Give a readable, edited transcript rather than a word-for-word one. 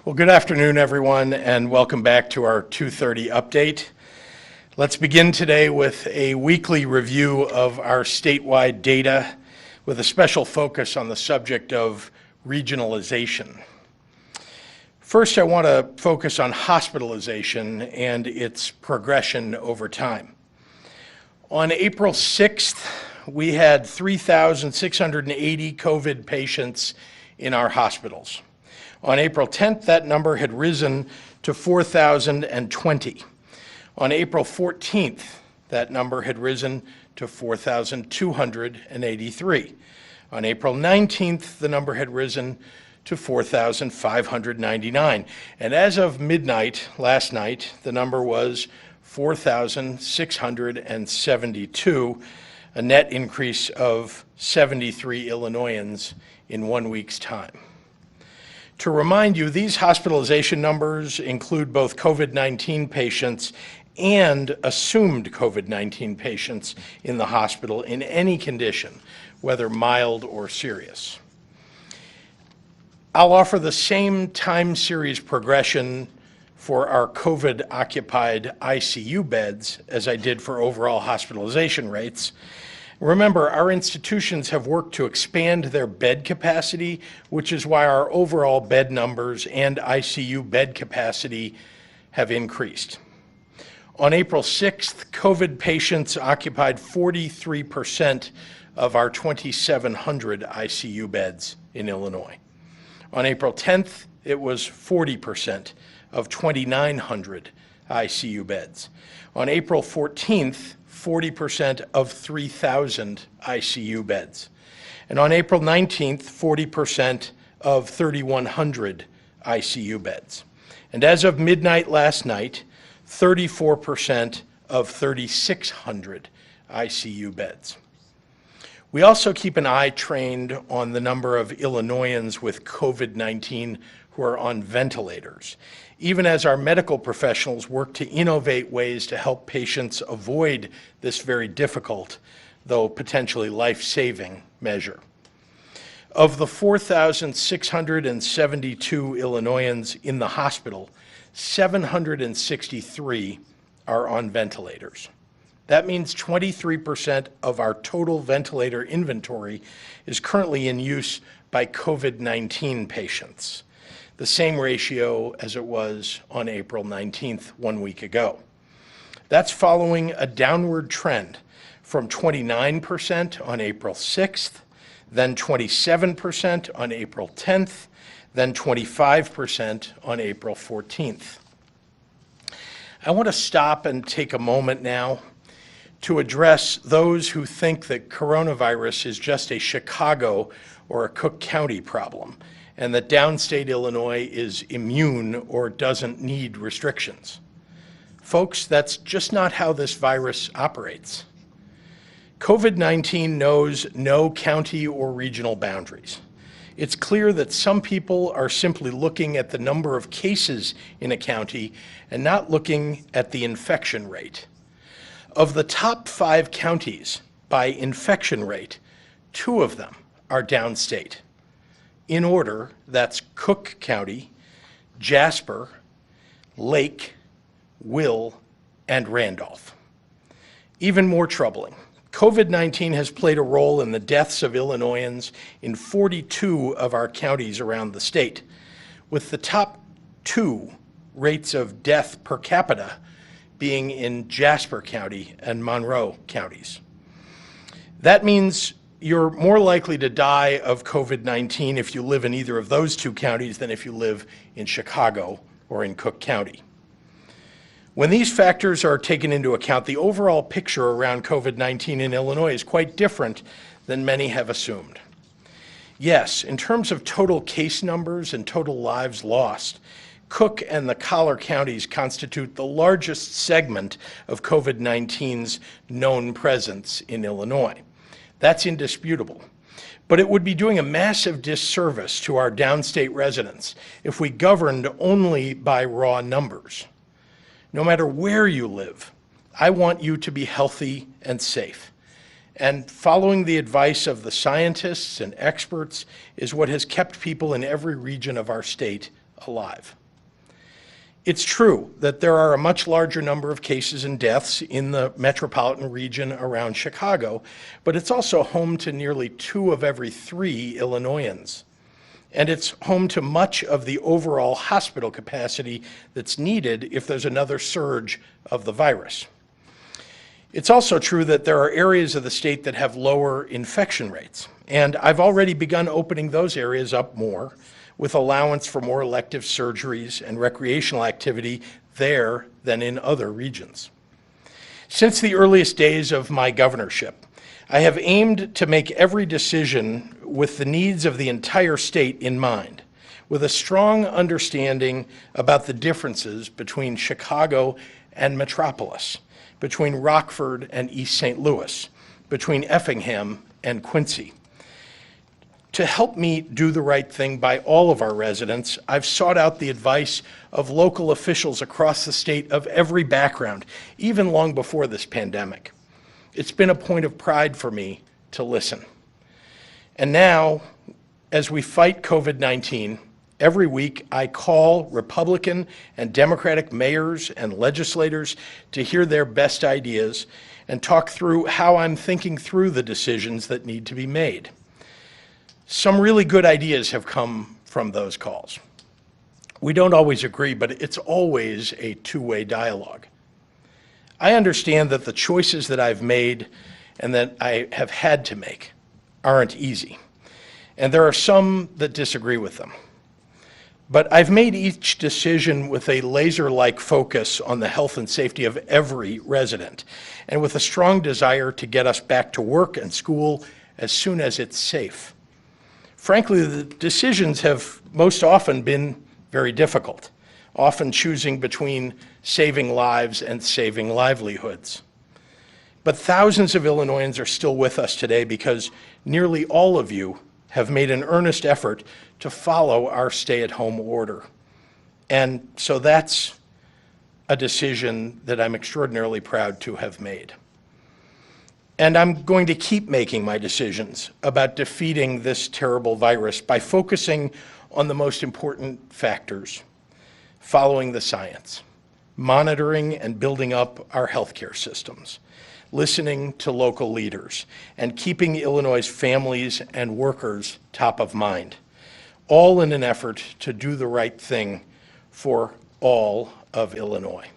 Well, good afternoon, everyone, and welcome back to our 2:30 update. Let's begin today with a weekly review of our statewide data with a special focus on the subject of regionalization. First, I want to focus on hospitalization and its progression over time. On April 6th, we had 3,680 COVID patients in our hospitals. On April 10th, that number had risen to 4,020. On April 14th, that number had risen to 4,283. On April 19th, the number had risen to 4,599. And as of midnight last night, the number was 4,672, a net increase of 73 Illinoisans in 1 week's time. To remind you, these hospitalization numbers include both COVID-19 patients and assumed COVID-19 patients in the hospital in any condition, whether mild or serious. I'll offer the same time series progression for our COVID-occupied ICU beds as I did for overall hospitalization rates. Remember, our institutions have worked to expand their bed capacity, which is why our overall bed numbers and ICU bed capacity have increased. On April 6th, COVID patients occupied 43% of our 2,700 ICU beds in Illinois. On April 10th, it was 40% of 2,900 ICU beds. On April 14th, 40% of 3,000 ICU beds. And on April 19th, 40% of 3,100 ICU beds. And as of midnight last night, 34% of 3,600 ICU beds. We also keep an eye trained on the number of Illinoisans with COVID-19 who are on ventilators, even as our medical professionals work to innovate ways to help patients avoid this very difficult, though potentially life-saving measure. Of the 4,672 Illinoisans in the hospital, 763 are on ventilators. That means 23% of our total ventilator inventory is currently in use by COVID-19 patients, the same ratio as it was on April 19th, 1 week ago. That's following a downward trend from 29% on April 6th, then 27% on April 10th, then 25% on April 14th. I want to stop and take a moment now to address those who think that coronavirus is just a Chicago or a Cook County problem, and that downstate Illinois is immune or doesn't need restrictions. Folks, that's just not how this virus operates. COVID-19 knows no county or regional boundaries. It's clear that some people are simply looking at the number of cases in a county and not looking at the infection rate. Of the top 5 counties by infection rate, 2 of them are downstate. In order, that's Cook County, Jasper, Lake, Will, and Randolph. Even more troubling, COVID-19 has played a role in the deaths of Illinoisans in 42 of our counties around the state, with the top 2 rates of death per capita being in Jasper County and Monroe counties. That means you're more likely to die of COVID-19 if you live in either of those 2 counties than if you live in Chicago or in Cook County. When these factors are taken into account, the overall picture around COVID-19 in Illinois is quite different than many have assumed. Yes, in terms of total case numbers and total lives lost, Cook and the Collar counties constitute the largest segment of COVID-19's known presence in Illinois. That's indisputable. But it would be doing a massive disservice to our downstate residents if we governed only by raw numbers. No matter where you live, I want you to be healthy and safe. And following the advice of the scientists and experts is what has kept people in every region of our state alive. It's true that there are a much larger number of cases and deaths in the metropolitan region around Chicago, but it's also home to nearly 2 of every 3 Illinoisans. And it's home to much of the overall hospital capacity that's needed if there's another surge of the virus. It's also true that there are areas of the state that have lower infection rates, and I've already begun opening those areas up more, with allowance for more elective surgeries and recreational activity there than in other regions. Since the earliest days of my governorship, I have aimed to make every decision with the needs of the entire state in mind, with a strong understanding about the differences between Chicago and Metropolis, between Rockford and East St. Louis, between Effingham and Quincy. To help me do the right thing by all of our residents, I've sought out the advice of local officials across the state of every background, even long before this pandemic. It's been a point of pride for me to listen. And now, as we fight COVID-19, every week I call Republican and Democratic mayors and legislators to hear their best ideas and talk through how I'm thinking through the decisions that need to be made. Some really good ideas have come from those calls. We don't always agree, but it's always a two-way dialogue. I understand that the choices that I've made and that I have had to make aren't easy, and there are some that disagree with them. But I've made each decision with a laser-like focus on the health and safety of every resident, and with a strong desire to get us back to work and school as soon as it's safe. Frankly, the decisions have most often been very difficult, often choosing between saving lives and saving livelihoods. But thousands of Illinoisans are still with us today because nearly all of you have made an earnest effort to follow our stay-at-home order. And so that's a decision that I'm extraordinarily proud to have made. And I'm going to keep making my decisions about defeating this terrible virus by focusing on the most important factors, following the science, monitoring and building up our healthcare systems, listening to local leaders, and keeping Illinois' families and workers top of mind, all in an effort to do the right thing for all of Illinois.